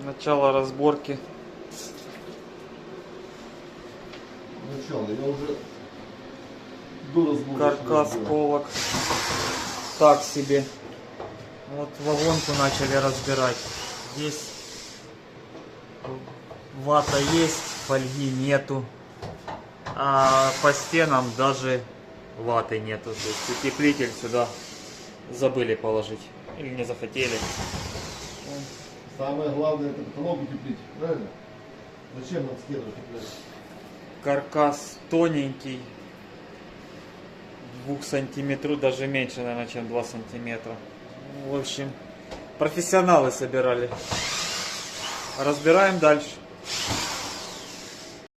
Начало разборки. Начало, я уже до разбора. Каркас полок. Так себе. Вот вагонку начали разбирать. Здесь вата есть, фольги нету. А по стенам даже ваты нету. То есть утеплитель сюда забыли положить. Или не захотели. Самое главное это потолок утеплить, правильно? Зачем над стену утеплять? Каркас тоненький. 2 сантиметров, даже меньше, наверное, чем 2 сантиметра. В общем, профессионалы собирали. Разбираем дальше.